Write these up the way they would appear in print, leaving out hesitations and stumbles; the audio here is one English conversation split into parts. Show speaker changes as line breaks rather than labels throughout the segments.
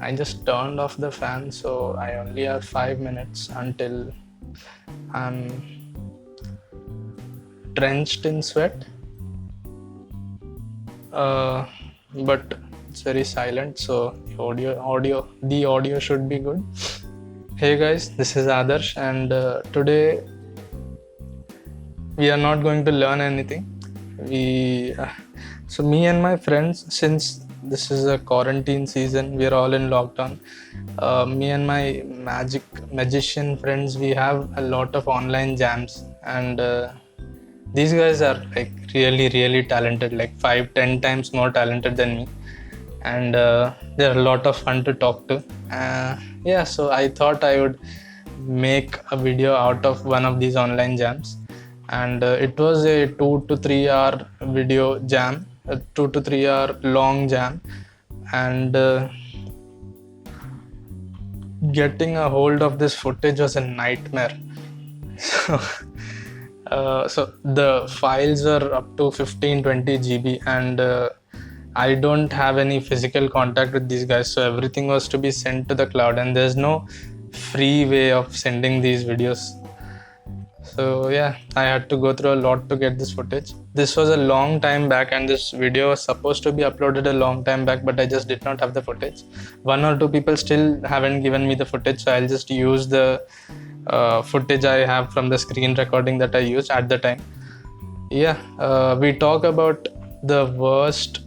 I just turned off the fan, so I only have 5 minutes until I'm drenched in sweat. But it's very silent, so the audio should be good. Hey guys, this is Adarsh, and today we are not going to learn anything. So me and my friends, since this is a quarantine season, we are all in lockdown. Me and my magician friends, we have a lot of online jams, and these guys are like really talented, like 5-10 times more talented than me, and they're a lot of fun to talk to. Yeah, so I thought I would make a video out of one of these online jams, and it was a 2 to 3 hour video jam, a 2 to 3 hour long jam, and getting a hold of this footage was a nightmare. So the files are up to 15-20 GB, and I don't have any physical contact with these guys, so everything was to be sent to the cloud, and there's no free way of sending these videos. So yeah, I had to go through a lot to get this footage. This was a long time back, and this video was supposed to be uploaded a long time back, but I just did not have the footage. 1 or 2 people still haven't given me the footage, so I'll just use the footage I have from the screen recording that I used at the time. Yeah, we talk about the worst,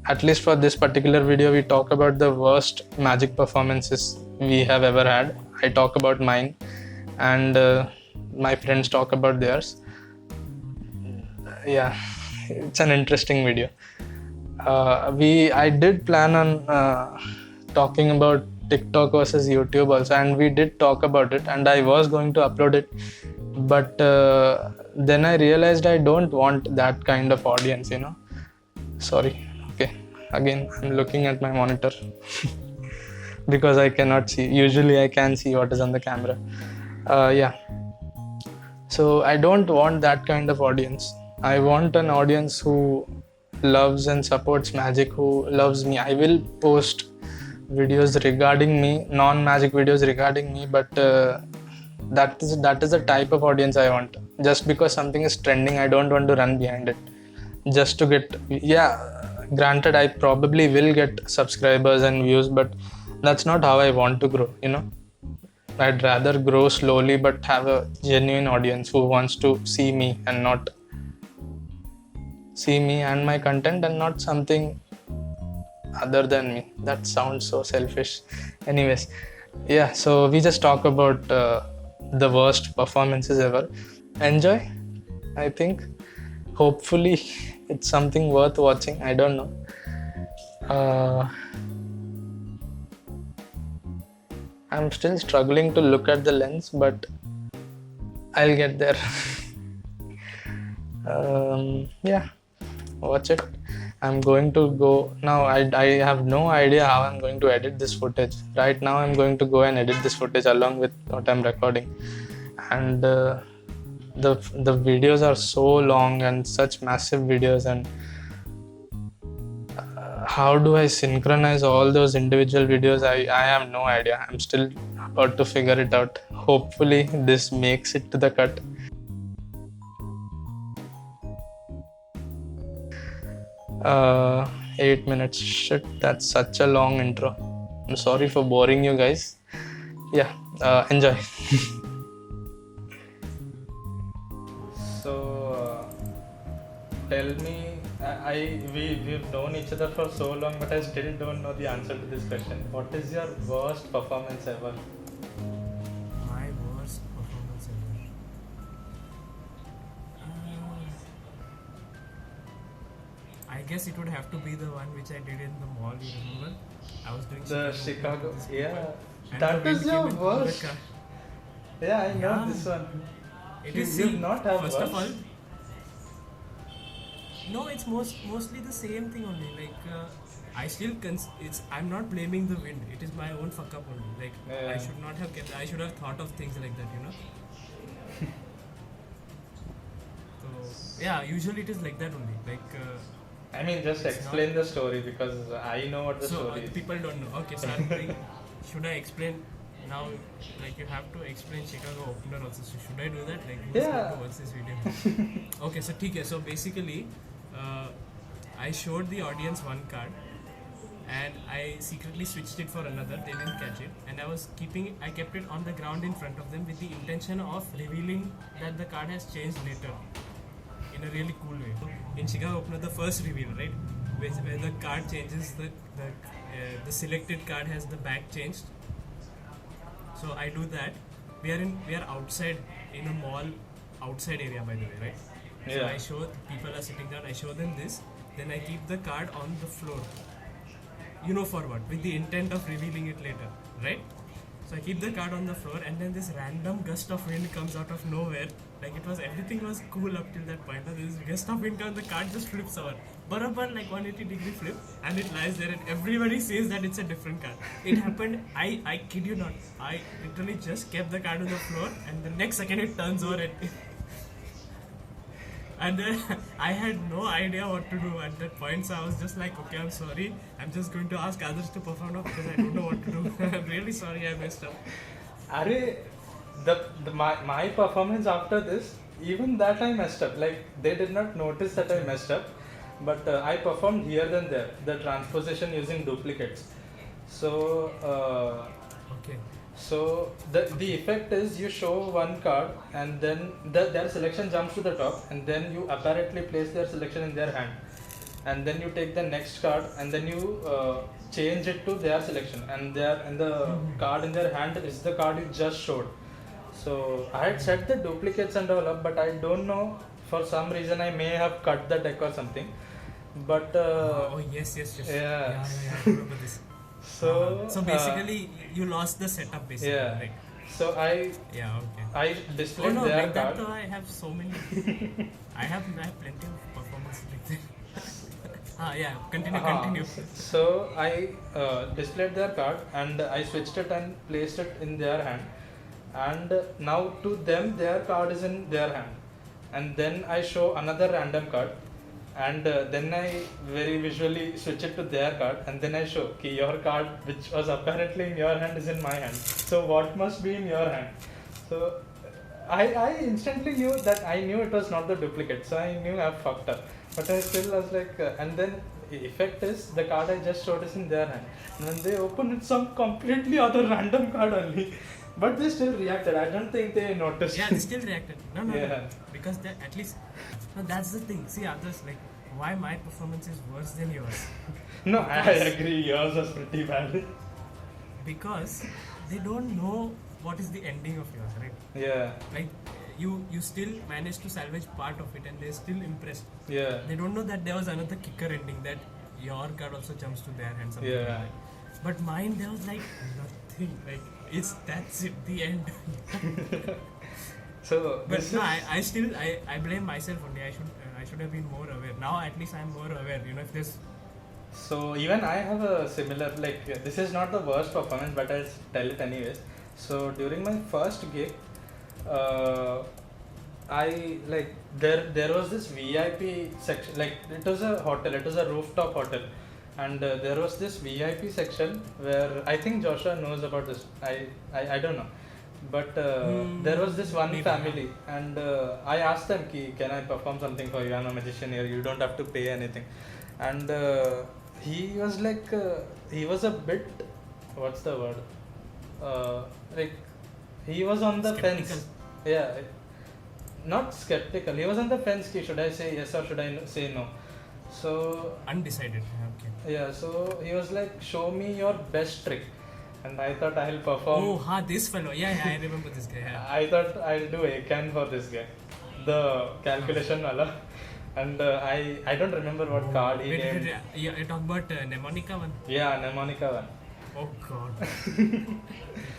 at least for this particular video, we talk about the worst magic performances we have ever had. I talk about mine, and my friends talk about theirs. Yeah, it's an interesting video. I did plan on talking about TikTok versus YouTube also, and we did talk about it, and I was going to upload it, but then I realized I don't want that kind of audience, Sorry. Okay, again I'm looking at my monitor because I cannot see. Usually I can see what is on the camera. Yeah, so I don't want that kind of audience. I want an audience who loves and supports magic, who loves me. I will post videos regarding me, non-magic videos regarding me, but that is the type of audience I want. Just because something is trending, I don't want to run behind it just to get, granted I probably will get subscribers and views, but that's not how I want to grow. I'd rather grow slowly but have a genuine audience who wants to see me and not see me and my content, and not something other than me. That sounds so selfish. Anyways, yeah, so we just talk about the worst performances ever. Enjoy, I think. Hopefully it's something worth watching. I don't know. I'm still struggling to look at the lens, but I'll get there. Yeah, watch it. I'm going to go now. I have no idea how I'm going to edit this footage. Right now I'm going to go and edit this footage along with what I'm recording, and the videos are so long and such massive videos, and how do I synchronize all those individual videos? I have no idea. I'm still about to figure it out. Hopefully this makes it to the cut. 8 minutes. Shit, that's such a long intro. I'm sorry for boring you guys. Yeah, enjoy. So tell me, we've known each other for so long, but I still don't know the answer to this question. What is your worst performance ever?
My worst performance ever. I guess it would have to be the one which I did in the mall. You remember? I was doing
The Chicago.
with these
Yeah,
people, and
that
the
is
wind
your
came into the
worst.
car.
Yeah, I know
Yeah.
this one.
It
You
is
did not have
first of all.
worst?
No, it's mostly the same thing only. Like I still I'm not blaming the wind. It is my own fuck up only. Like
Yeah.
I should not have kept. I should have thought of things like that. So yeah, usually it is like that only. Like
I mean, just
It's
explain the story because I know what the
So
story is.
people don't know. Okay, so I'm doing. Should I explain now? Like you have to explain Chicago opener also. So should I do that? Like who's
Yeah.
going to watch this video? Okay, so ठीक है. So basically, I showed the audience one card, and I secretly switched it for another. They didn't catch it, and I kept it on the ground in front of them with the intention of revealing that the card has changed later in a really cool way. In Chicago Opener, the first reveal, right, where the card changes, the selected card has the back changed. So I do that. We are outside in a mall, outside area, by the way, right? So
Yeah.
I show people are sitting down. I show them this. Then I keep the card on the floor. You know for what? With the intent of revealing it later, right? So I keep the card on the floor, and then this random gust of wind comes out of nowhere. Like everything was cool up till that point. And this gust of wind comes, the card just flips over. Barabar, like 180-degree flip, and it lies there, and everybody says that it's a different card. It happened, I kid you not, I literally just kept the card on the floor, and the next second it turns over and then I had no idea what to do at that point, so I was just like, okay, I'm sorry, I'm just going to ask others to perform now because I don't know what to do. I'm really sorry I messed up.
Arey, my performance after this, even that I messed up. Like they did not notice that I messed up, but I performed here than there. The transposition using duplicates. So
Okay.
so the effect is you show one card and then their selection jumps to the top, and then you apparently place their selection in their hand, and then you take the next card and then you change it to their selection, and the card in their hand is the card you just showed. So I had set the duplicates and all up, but I don't know, for some reason I may have cut the deck or something, but
Oh yes.
yeah.
I remember this.
So
So basically, you lost the setup basically,
yeah.
right?
So I
Okay.
displayed
Oh no,
their
like that
card.
though I have so many. I have plenty of performances like that. Yeah, continue.
So I displayed their card and I switched it and placed it in their hand, and now to them their card is in their hand, and then I show another random card, and then I very visually switch it to their card, and then I show ki your card which was apparently in your hand is in my hand, so what must be in your hand. So I instantly knew that I knew it was not the duplicate, so I knew I fucked up, but I still was like and then the effect is the card I just showed is in their hand, and when they open it's some completely other random card only, but they still reacted. I don't think they noticed.
Yeah, they still reacted. No.
Yeah.
Because at least, no, that's the thing. See, others like, why my performance is worse than yours?
No, I agree, yours was pretty bad.
Because they don't know what is the ending of yours, right?
Yeah,
Like, you still managed to salvage part of it, and they're still impressed.
yeah,
They don't know that there was another kicker ending, that your card also jumps to their hand. Something like
yeah.
that. But mine, there was like nothing. Like, that's it, the end.
So
But
this
no,
is,
I blame myself only. I should have been more aware. Now at least I'm more aware. You know, if there's
so even I have a similar, like this is not the worst performance, but I'll tell it anyways. So during my first gig, I like there was this VIP section, like it was a hotel, it was a rooftop hotel, and there was this VIP section where I think Joshua knows about this. I don't know, but there was this one
maybe,
family, and I asked them, ki, can I perform something for you? I'm a magician here. You don't have to pay anything, and he was like he was a bit, what's the word? Like he was on the
Skeptical.
fence. Yeah, not skeptical. He was on the fence. Ki, should I say yes or should I say no? So
undecided. Okay.
yeah, so he was like, show me your best trick, and I thought I'll perform.
Oh, this fellow. Yeah, I remember this guy. Yeah.
I thought I'll do a can for this guy, the calculation wala, and I don't remember what card he
Wait,
named.
you talk about mnemonica one.
Yeah, mnemonica one.
Oh God.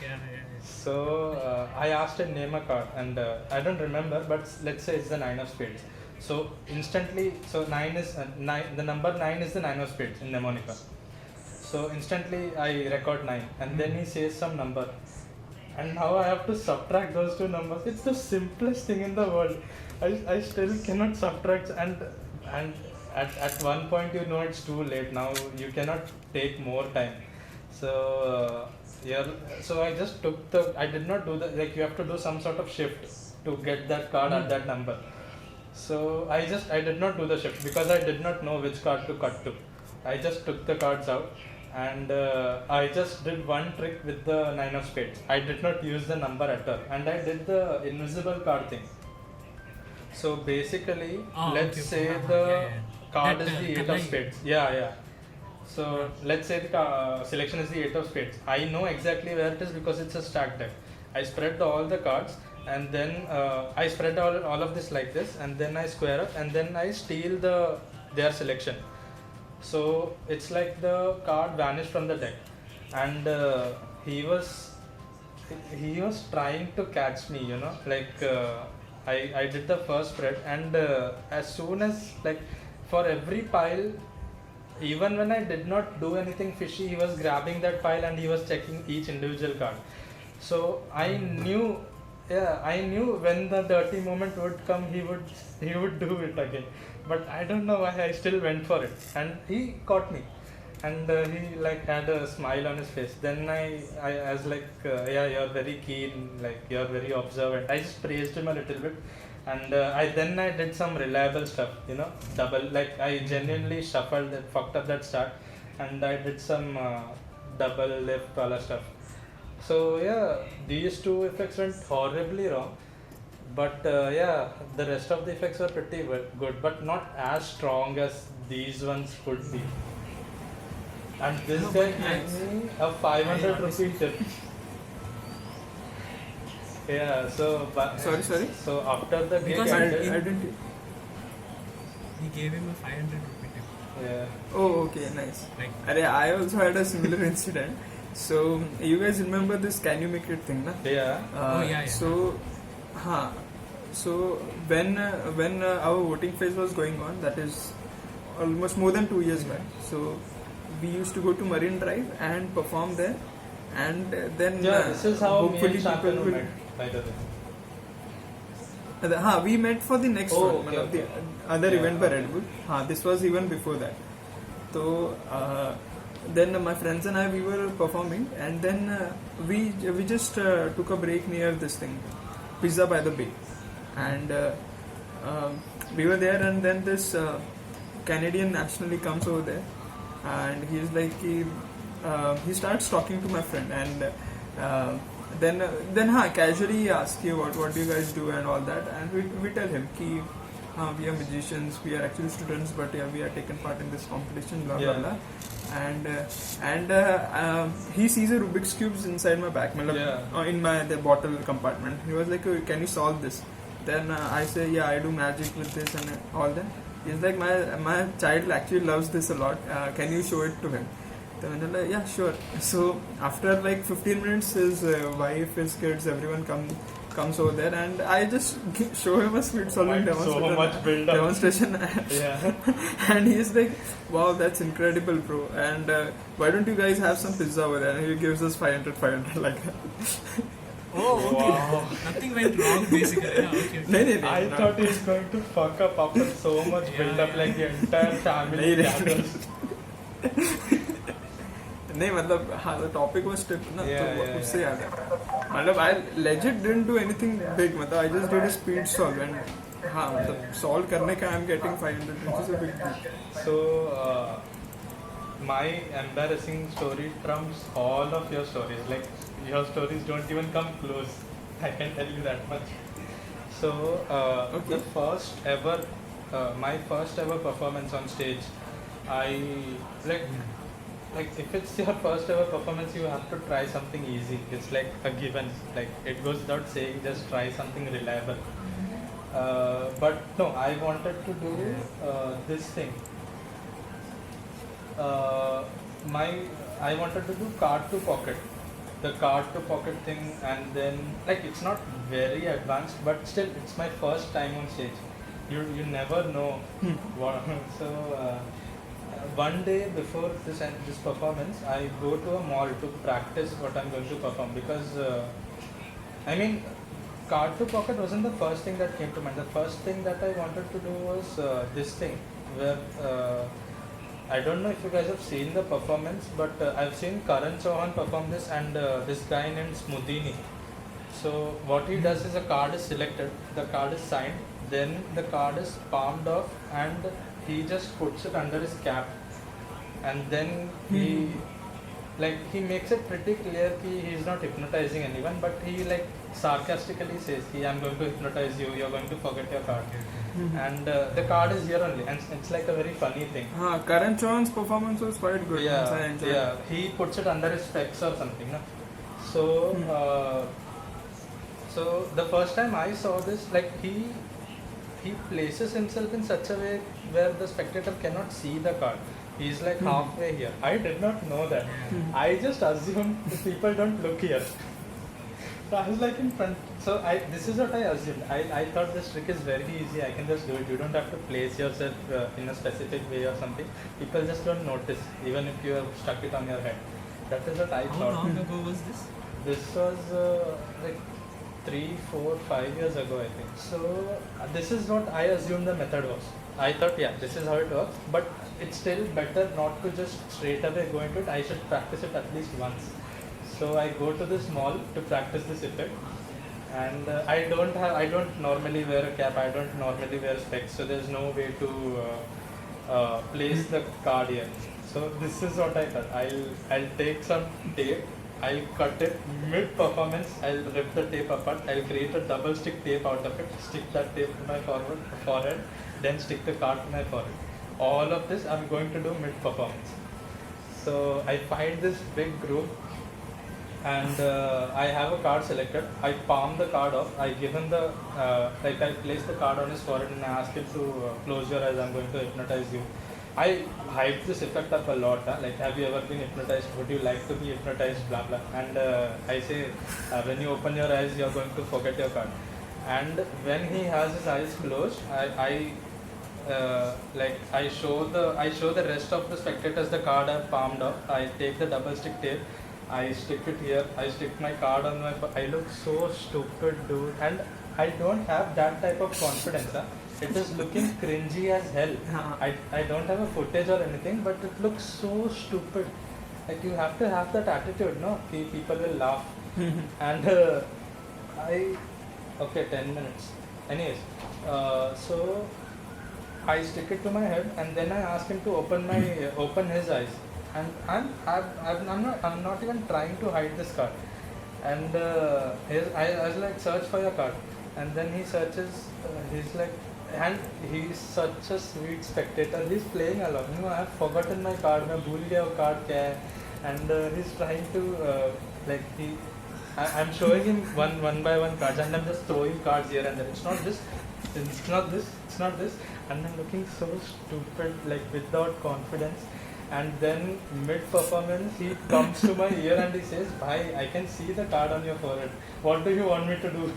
yeah.
So I asked him name a card, and I don't remember, but let's say it's the 9 of spades. So instantly, so 9 is 9. The number 9 is the 9 of spades in mnemonica. So instantly I record 9, and then he says some number, and now I have to subtract those two numbers. It's the simplest thing in the world. I still cannot subtract, and at one point you know it's too late. Now you cannot take more time. So yeah, so I just took the. I did not do the, like, you have to do some sort of shift to get that card at that number. So I did not do the shift because I did not know which card to cut to. I just took the cards out, and I just did one trick with the 9 of spades. I did not use the number at all, and I did the invisible card thing. So basically, let's say the card is the 8 of spades. Yeah. So let's say the selection is the 8 of spades. I know exactly where it is because it's a stack deck. I spread all the cards, and then I spread all of this like this, and then I square up, and then I steal their selection. So it's like the card vanished from the deck, and he was trying to catch me, like I did the first spread, and as soon as, like, for every pile, even when I did not do anything fishy, he was grabbing that pile and he was checking each individual card. So I knew when the dirty moment would come, he would do it again. But I don't know why I still went for it, and he caught me, and he like had a smile on his face. Then I was like, yeah, you're very keen, like you're very observant. I just praised him a little bit, and I did some reliable stuff, double, like I genuinely shuffled it, fucked up that start, and I did some double lift all stuff. So yeah, these two effects went horribly wrong, but yeah, the rest of the effects were pretty good, but not as strong as these ones could be. And this guy gave me a 500 rupee tip. Yeah, so
Sorry.
So after the gig,
Because
I
ended,
didn't.
He gave him a 500 rupee tip.
yeah,
Oh, okay, nice.
Like,
I also had a similar incident. So you guys remember this "Can you make it" thing, na?
yeah,
Yeah.
So when our voting phase was going on, that is almost more than 2 years back. So we used to go to Marine Drive and perform there, and then
this is how me
hopefully
and Shantanu
people will.
met, by the way.
We met for the next
Oh,
one,
okay.
the other
Yeah,
event by
okay.
Red Bull. This was even before that. So then my friends and I, we were performing, and then we just took a break near this thing, Pizza by the Bay, and we were there, and then this Canadian nationally comes over there, and he's like he starts talking to my friend, and then casually he asks you what do you guys do and all that, and we tell him ki we are musicians, we are actually students, but yeah, we are taken part in this competition, blah blah blah. And he sees a Rubik's cubes inside my bag, in the bottle compartment. He was like, "Oh, can you solve this?" Then I say, "Yeah, I do magic with this and all that." He's like, my child actually loves this a lot. Can you show it to him?" Then I'm like, "Yeah, sure." So after like 15 minutes, his wife, his kids, everyone comes over there, and I just show him a sweet solving
So much build up.
demonstration.
Yeah.
And he's like, "Wow, that's incredible, bro. And why don't you guys have some pizza over there?" And he gives us 500 like that.
oh, okay.
Wow.
Nothing went wrong basically. Yeah, okay.
No.
I thought he was going to fuck up after so much build up, like the entire family gathers.
नहीं मतलब हाँ the topic was tip ना तो उससे याद है मतलब I legit didn't do anything big मतलब I just did a speed solve and हाँ मतलब solve करने का I'm getting 500 which is a big deal.
So my embarrassing story trumps all of your stories. Like, your stories don't even come close. I can tell you that much. So the first ever, my first ever performance on stage, I like if it's your first ever performance, you have to try something easy. It's like a given. Like, it goes without saying, just try something reliable. But no, I wanted to do this thing. I wanted to do card to pocket, the card to pocket thing, and then, like, it's not very advanced, but still it's my first time on stage. You never know what. So one day before this performance, I go to a mall to practice what I'm going to perform, because I mean, card to pocket wasn't the first thing that came to mind. The first thing that I wanted to do was this thing where I don't know if you guys have seen the performance, but I've seen Karan Chauhan perform this and this guy named Smudini. So what he does is a card is selected, the card is signed, then the card is palmed off and he just puts it under his cap, and then he makes it pretty clear that he's not hypnotizing anyone, but he like sarcastically says, I'm going to hypnotize you, you're going to forget your card. And the card is here only, and it's like a very funny thing.
Karan Chauhan's performance was quite good. I enjoyed it.
He puts it under his specs or something. No? So, so the first time I saw this, like he places himself in such a way where the spectator cannot see the card. He's like halfway here. I did not know that. I just assumed the people don't look here. So I was like in front. So this is what I assumed. I thought this trick is very easy. I can just do it. You don't have to place yourself in a specific way or something. People just don't notice, even if you have stuck it on your head. That is what I thought.
How long ago was this?
This was like 3, 4, 5 years ago, I think. So this is what I assumed the method was. I thought, this is how it works. But it's still better not to just straight away go into it. I should practice it at least once. So I go to this mall to practice this effect, and I don't normally wear a cap. I don't normally wear specs. So there's no way to place the card here. So this is what I thought. I'll take some tape. I'll cut it mid-performance. I'll rip the tape apart. I'll create a double stick tape out of it. Stick that tape to my forehead. Then stick the card to my forehead. All of this I'm going to do mid-performance. So I find this big group, and I have a card selected. I palm the card off. I give him the I place the card on his forehead and I ask him to close your eyes. I'm going to hypnotize you. I hype this effect up a lot. Like, have you ever been hypnotized? Would you like to be hypnotized? Blah blah. And I say, when you open your eyes, you're going to forget your card. And when he has his eyes closed, I show the rest of the spectators the card I've palmed off. I take the double stick tape. I stick it here. I stick my card on my. I look so stupid, dude, and I don't have that type of confidence. It is looking cringy as hell. I don't have a footage or anything, but it looks so stupid. Like, you have to have that attitude, no? People will laugh. And 10 minutes. Anyways, so I stick it to my head, and then I ask him to open his eyes. And I'm not even trying to hide this card. And I was like, search for your card. And then he searches. He's like, and he's such a sweet spectator. He's playing along. I've forgotten my card. मैं भूल गया वो card क्या है. And he's trying to I'm showing him one by one cards, and I'm just throwing cards here and there. It's not this. It's not this. It's not this. And I'm looking so stupid, like without confidence. And then mid-performance, he comes to my ear and he says, "Bhai, I can see the card on your forehead. What do you want me to do?"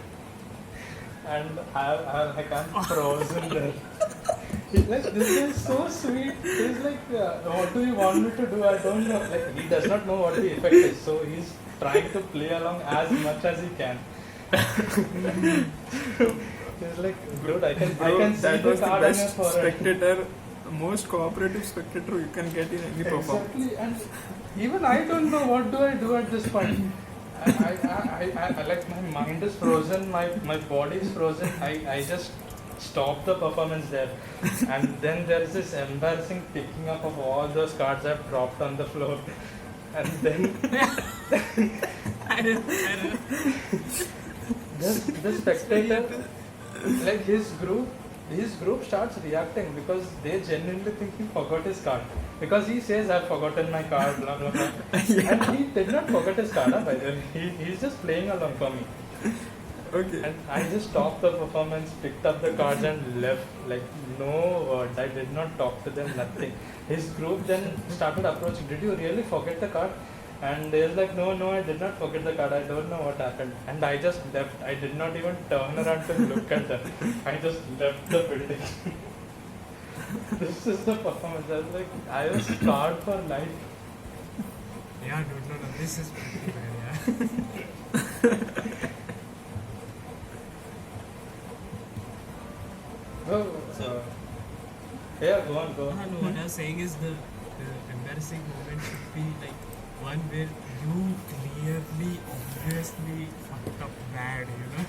And I'm frozen there. He's like, this is so sweet. He's like, what do you want me to do? I don't know. Like, he does not know what the effect is, so he's trying to play along as much as he can. He's like, dude, I can see
that
the
was the
card on your
best
forehead.
spectator, most cooperative spectator you can get in any performance.
Exactly, and even I don't know what do I do at this point. I like, my mind is frozen, my body is frozen. I just stop the performance there, and then there is this embarrassing picking up of all those cards I've dropped on the floor, and then
I don't know.
the spectator, like his group starts reacting because they genuinely think he forgot his card. Because he says, I've forgotten my card, blah blah blah. And he did not forget his card, by the way. He's just playing along for me.
Okay.
And I just stopped the performance, picked up the cards and left. Like, no word. I did not talk to them, nothing. His group then started approaching, did you really forget the card? And they was like, no, I did not forget the card. I don't know what happened. And I just left. I did not even turn around to look at them. I just left the building. This is the performance. I was like, I was scarred for life.
Yeah, dude, no, this is pretty bad, yeah.
Oh, Yeah, go on, go on.
No, what I was saying is the embarrassing moment should be like one where you clearly, obviously fucked up bad, you know.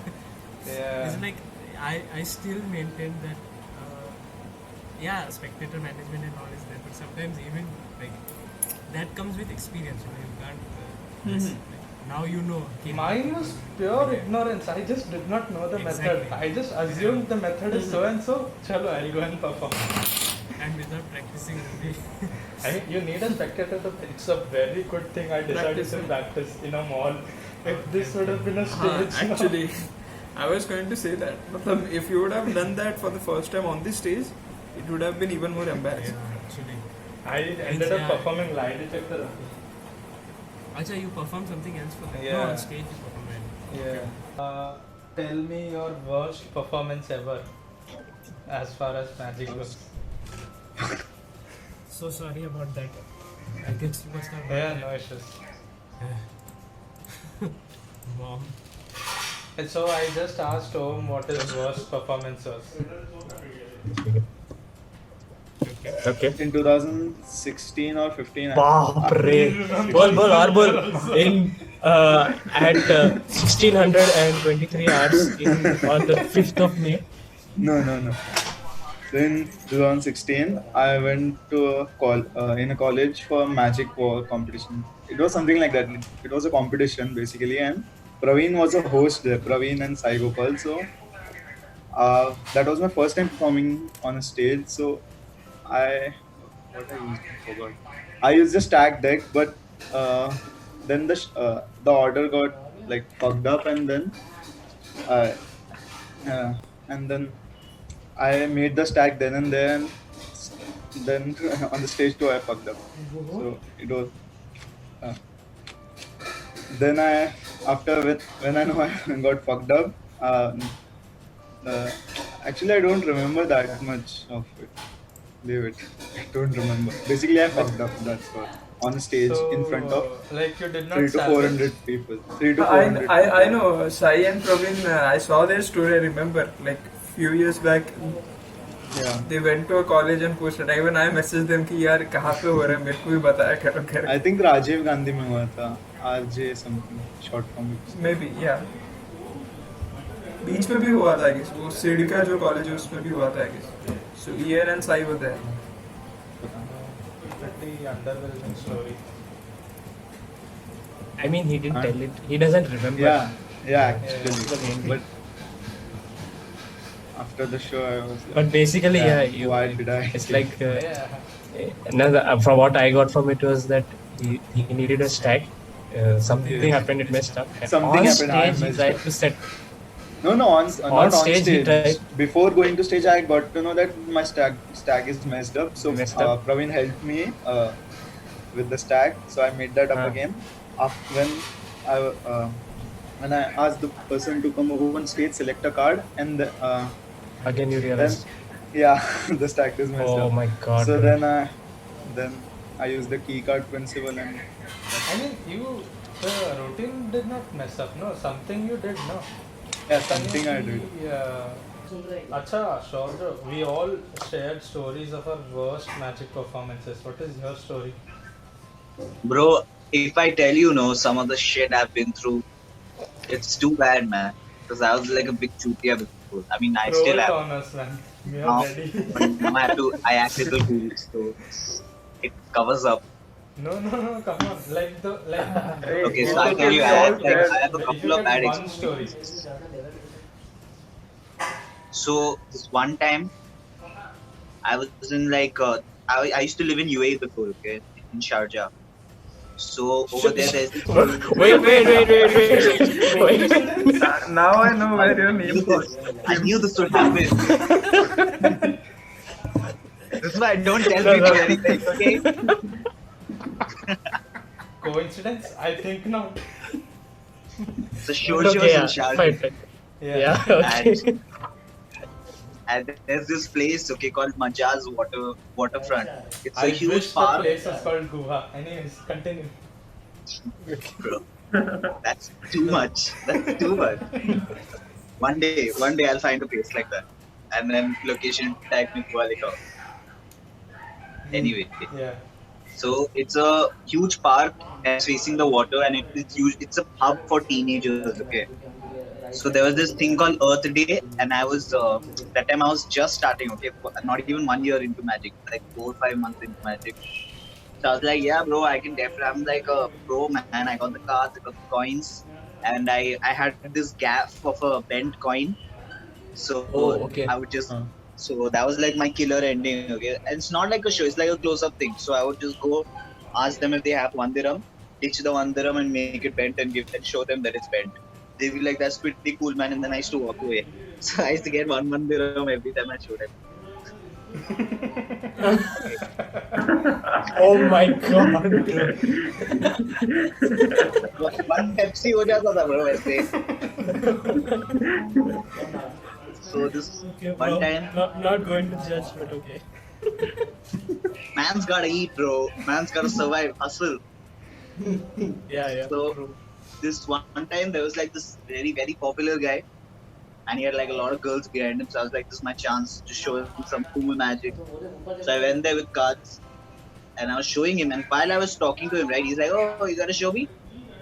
Yeah.
It's like I still maintain that yeah, spectator management and all is there, but sometimes even like that comes with experience, you know. You can't now you know. Okay,
Mine was pure ignorance. I just did not know the method.
Exactly.
I just assumed the method is so and so. Chalo, I'll go and perform.
and without practicing only.
I mean, you need a spectator to. It's a very good thing I decided to practice in a mall. If this would have been a stage.
Actually, I was going to say that. Matlab, if you would have done that for the first time on the stage, it would have been even more embarrassing.
Yeah, actually.
I ended up performing lie detector.
Acha, you perform something else for them?
Yeah.
No, on stage you perform it.
Yeah. Tell me your worst performance ever, as far as magic goes.
So sorry about that. I guess you must have.
Yeah, no issues.
Mom.
And so I just asked Om what his worst performance was.
Okay.
In 2016 or 15,
बाप रे बोल बोल और बोल in at 1623 hours on the 5th of May.
no. Then 2016, I went to in a college for magic wall competition. It was something like that. It was a competition basically, and Praveen was a host there. Praveen and Sai Gopal. So that was my first time performing on a stage. So I forgot. I used the stack deck, but then the order got like fucked up, and then I made the stack then and there, and then on the stage too I fucked up. So it was. Then when I know I got fucked up, actually I don't remember that much of it. Leave it. I don't remember. Basically I fucked up. That's all. On stage in front of
like you did not
300 to
salvage-
400 people. 300 to 400.
I know Sai and Praveen. I saw their story. I remember like few years back.
Yeah.
They went to a college and posted. Even I messaged them कि यार कहाँ पे हो रहा है मेरे को भी बताया करो कर.
I think Rajiv Gandhi में हुआ था. RJ something short form.
Maybe yeah. बीच में भी हुआ था I guess. वो सीडी का जो कॉलेज है उसमें भी हुआ था I guess. So Ian and Sai were there.
Pretty underwhelming story.
I mean, he didn't tell it. He doesn't remember.
Yeah, actually.
The main
But after the show, I was like,
But basically, yeah,
why did I?
it's like
Yeah.
from what I got from it was that he needed a stack. Something happened, it messed up. And
Something
on
happened, I
stage, he
messed
tried
up.
to set.
No, not on
stage, he
stage.
tried-
Before going to stage, I got to know that my stack is messed up. So
Messed up.
Praveen helped me with the stack. So I made that up again. When I asked the person to come over on stage, select a card, and
Again, you
then
realized.
the stack is messed
Oh
up.
my god.
So
man.
then I used the key card principle, and
I mean, the routine did not mess up, no? Something you did, no?
yeah, something I did.
Yeah. Acha, Shaurya, we all shared stories of our worst magic performances. What is your story?
Bro, if I tell you, some of the shit I've been through, it's too bad, man. Because I was like a big chutia before. I mean, I
Throw
still
it
have.
on us, man. We are
Now,
ready.
but now I acted to do it, so it covers up.
No, come on.
Okay, so I'll tell you, I have a
If
couple
you
of
get
bad
one
experiences.
story.
So this one time, I was in like I used to live in UAE before, okay, in Sharjah. So over there, there's this
Wait.
Now I know where your name was.
I knew this would happen. This is why I don't tell people anything, okay?
Coincidence? I think not.
So show
Okay,
shows in
yeah.
Sharjah.
Fine. Yeah, okay.
And there's this place, okay, called Majaz Waterfront. It's a
I
huge
wish the
park.
place is called Guha. Anyways, continue.
Bro, that's too much. That's too much. One day I'll find a place like that, and then location tag me Kuala. Anyway,
Yeah.
so it's a huge park and it's facing the water, and it's huge. It's a hub for teenagers. Okay. So there was this thing called Earth Day, and I was that time I was just starting. Okay, not even 1 year into Magic, like 4 or 5 months into Magic. So I was like, yeah, bro, I can definitely. I'm like a pro man. I got the cards, I got the coins, and I had this gaff of a bent coin. So
Oh, okay.
I would just. So that was like my killer ending. Okay, and it's not like a show. It's like a close-up thing. So I would just go ask them if they have 1 dirham, ditch the 1 dirham and make it bent and give and show them that it's bent. They'd be like, "That's pretty cool, man," and then I used to walk away. So I used to get one dirham every time I showed them.
Oh my god.
One Pepsi हो जाता था bro वैसे. So this
Okay,
one
bro.
time,
Not going to judge, but okay.
man's gotta eat, bro. Man's gotta survive, hustle.
Yeah.
So this one time there was like this very popular guy, and he had like a lot of girls behind him. So I was like, this is my chance to show him some cool magic. So I went there with cards, and I was showing him. And while I was talking to him, right, he's like, "Oh, you gotta show me."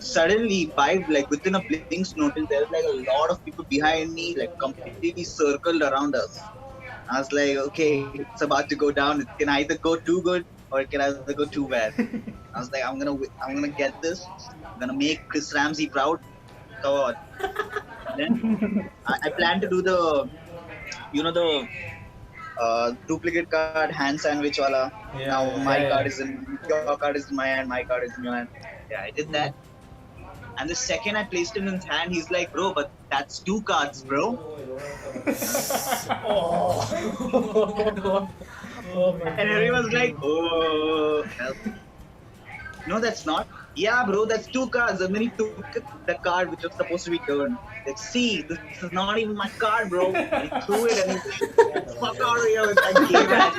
Suddenly, like within a blink's notice, there was like a lot of people behind me, like completely circled around us. I was like, okay, it's about to go down. It can either go too good or it can either go too bad. I was like, I'm gonna get this. I'm gonna make Chris Ramsey proud. Come on. Then I plan to do the, the duplicate card hand sandwich wala.
Yeah,
Now
yeah,
my
yeah.
card is in your card is in my hand, my card is in your hand. Yeah, I did that. And the second I placed it in his hand, he's like, "Bro, but that's 2 cards, bro."
Oh my
And everyone's like, "Oh, help." No, that's not. Yeah, bro, that's 2 cards. And then he took the card which was supposed to be turned. Like, see, this is not even my card, bro. And he threw it and he's like, "Fuck out of here with that game, man."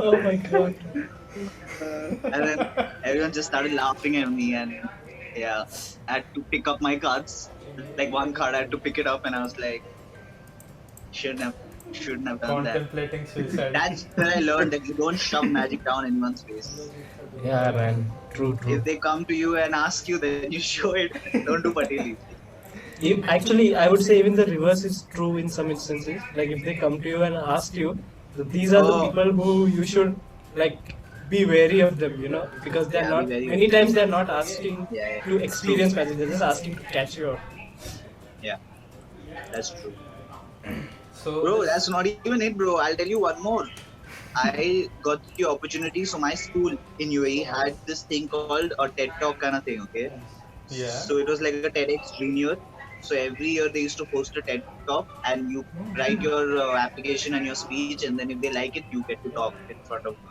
Oh my god.
And then everyone just started laughing at me, and yeah, I had to pick up my cards. Like one card, I had to pick it up, and I was like, shouldn't have done that.
Contemplating suicide.
That's when I learned that you don't shove magic down anyone's face.
Yeah, man. True.
If they come to you and ask you, then you show it. Don't do Pateli.
Actually, I would say even the reverse is true in some instances. Like if they come to you and ask you, these are the
Oh.
people who you should like be wary of them, because they're
Yeah,
not.
be very
Many times they're not asking
Yeah.
to experience magic; they're just asking to catch you out.
Yeah, that's true.
So,
Bro, that's not even it, bro. I'll tell you one more. I got the opportunity. So my school in UAE had this thing called a TED Talk kind of thing. Okay.
yeah.
So it was like a TEDx Junior. So every year they used to host a TED Talk, and you write your application and your speech, and then if they like it, you get to talk in front of them.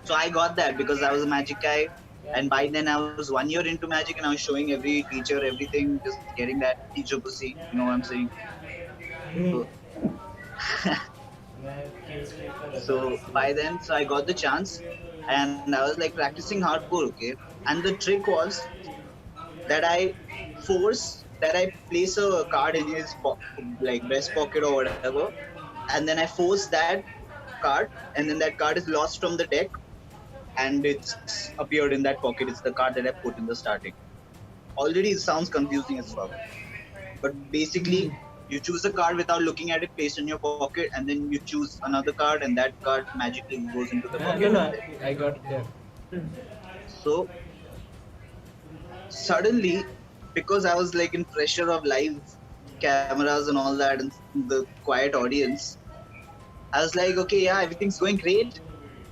So I got that because I was a magic guy, and by then I was 1 year into magic, and I was showing every teacher everything, just getting that teacher pussy. You know what I'm saying? So by then, I got the chance, and I was like practicing hardcore. Okay, and the trick was that I place a card in his like breast pocket or whatever, and then I force that card, and then that card is lost from the deck, and it's appeared in that pocket. It's the card that I put in the starting. Already it sounds confusing as fuck, but basically you choose a card without looking at it, placed in your pocket, and then you choose another card, and that card magically goes into the pocket.
I got it. Yeah.
So suddenly, because I was like in pressure of live cameras and all that, and the quiet audience, I was like, okay, yeah, everything's going great.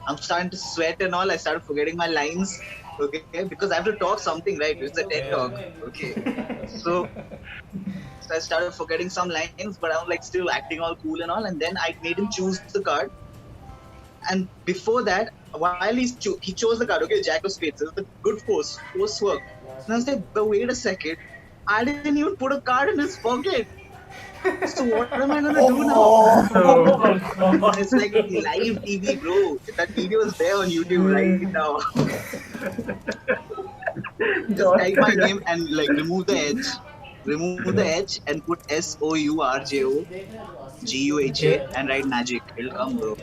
I'm starting to sweat and all. I started forgetting my lines, okay, because I have to talk something, right? It's a TED Talk, okay. So I started forgetting some lines, but I was like still acting all cool and all. And then I made him choose the card. And before that, while he chose the card, okay, Jack of Spades, it was a good force work. And I was like, but wait a second, I didn't even put a card in his pocket. So what am I gonna do now? It's like live TV, bro. That video is there on YouTube right now. Just type my name and like remove the edge and put SOURJO. GUHA and write magic. It'll come, bro.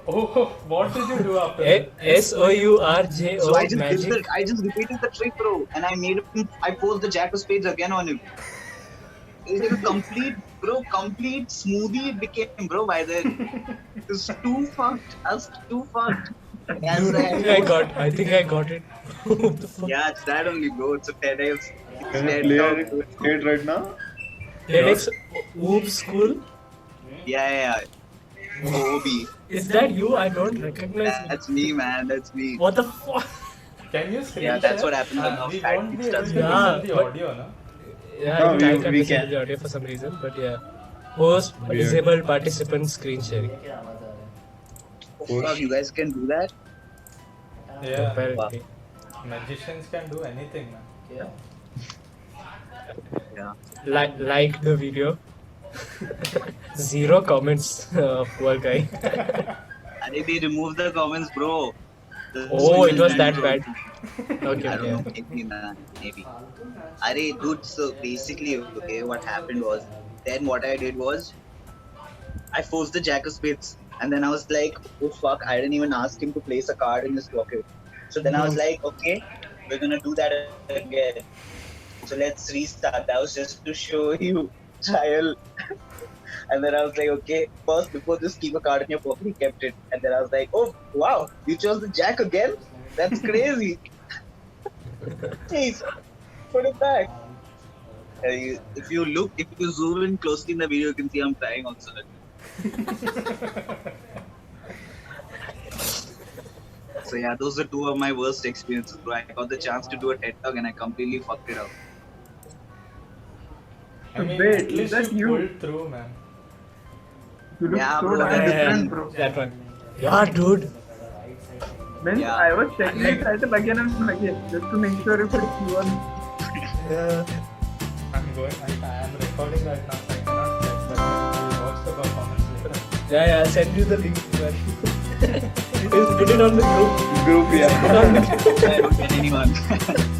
Oh, what did you do after that?
SOURJO
So I just
magic.
did I just repeated the trick, bro, and I posed the Jack of Spades again on him. It's a complete smoothie it became, bro. By then, it was too fucked. I was too fucked. As
I think I got it.
Yeah, it's that only, bro. It's a TEDx.
Can you play it right now?
TEDx Oops School.
Yeah. OB.
Is that you? I don't recognize it.
That's me, man. That's me.
What the fuck?
Can you screen
Yeah, that's
share?
what happens when
We
fat
won't be
kids
able
does
to
it.
Yeah,
listen the
but-
audio, no?
Yeah,
No,
I can't
we
listen to
can.
the audio for some reason, but yeah. Host disable participant screen sharing.
Oh, fuck, you guys can do that?
Yeah.
Apparently.
Magicians can do anything, man.
Yeah.
Like the video. 0 comments. Poor guy.
I think they removed the comments, bro.
Oh, it was that bad. Okay,
I don't know,
okay.
maybe, man. Maybe. Arey, dude, so basically, okay, what happened was, then what I did was, I forced the Jack of Spades, and then I was like, oh fuck, I didn't even ask him to place a card in his pocket. So then I was like, okay, we're gonna do that again. So let's restart. That was just to show you, child. And then I was like, okay, first, before this, keep a card in your pocket. He kept it. And then I was like, oh, wow, you chose the Jack again? That's crazy. Jeez, put it back. If you zoom in closely in the video, you can see I'm trying also. So yeah, those are two of my worst experiences, bro. I got the chance to do a TED Talk and I completely fucked it up.
I mean,
Wait,
at least
is that
you
you?
pulled through, man.
You look
Yeah,
so
bro,
damn
yeah,
different, bro.
That one. Yeah, dude.
Man,
Yeah.
I was checking the title again and again just to make sure if it's you or
I am recording right now, so I cannot check, but we'll watch the performance later.
Yeah, I'll send you the link. Put it on the group.
Group, yeah.
Put it on the
I don't get anyone.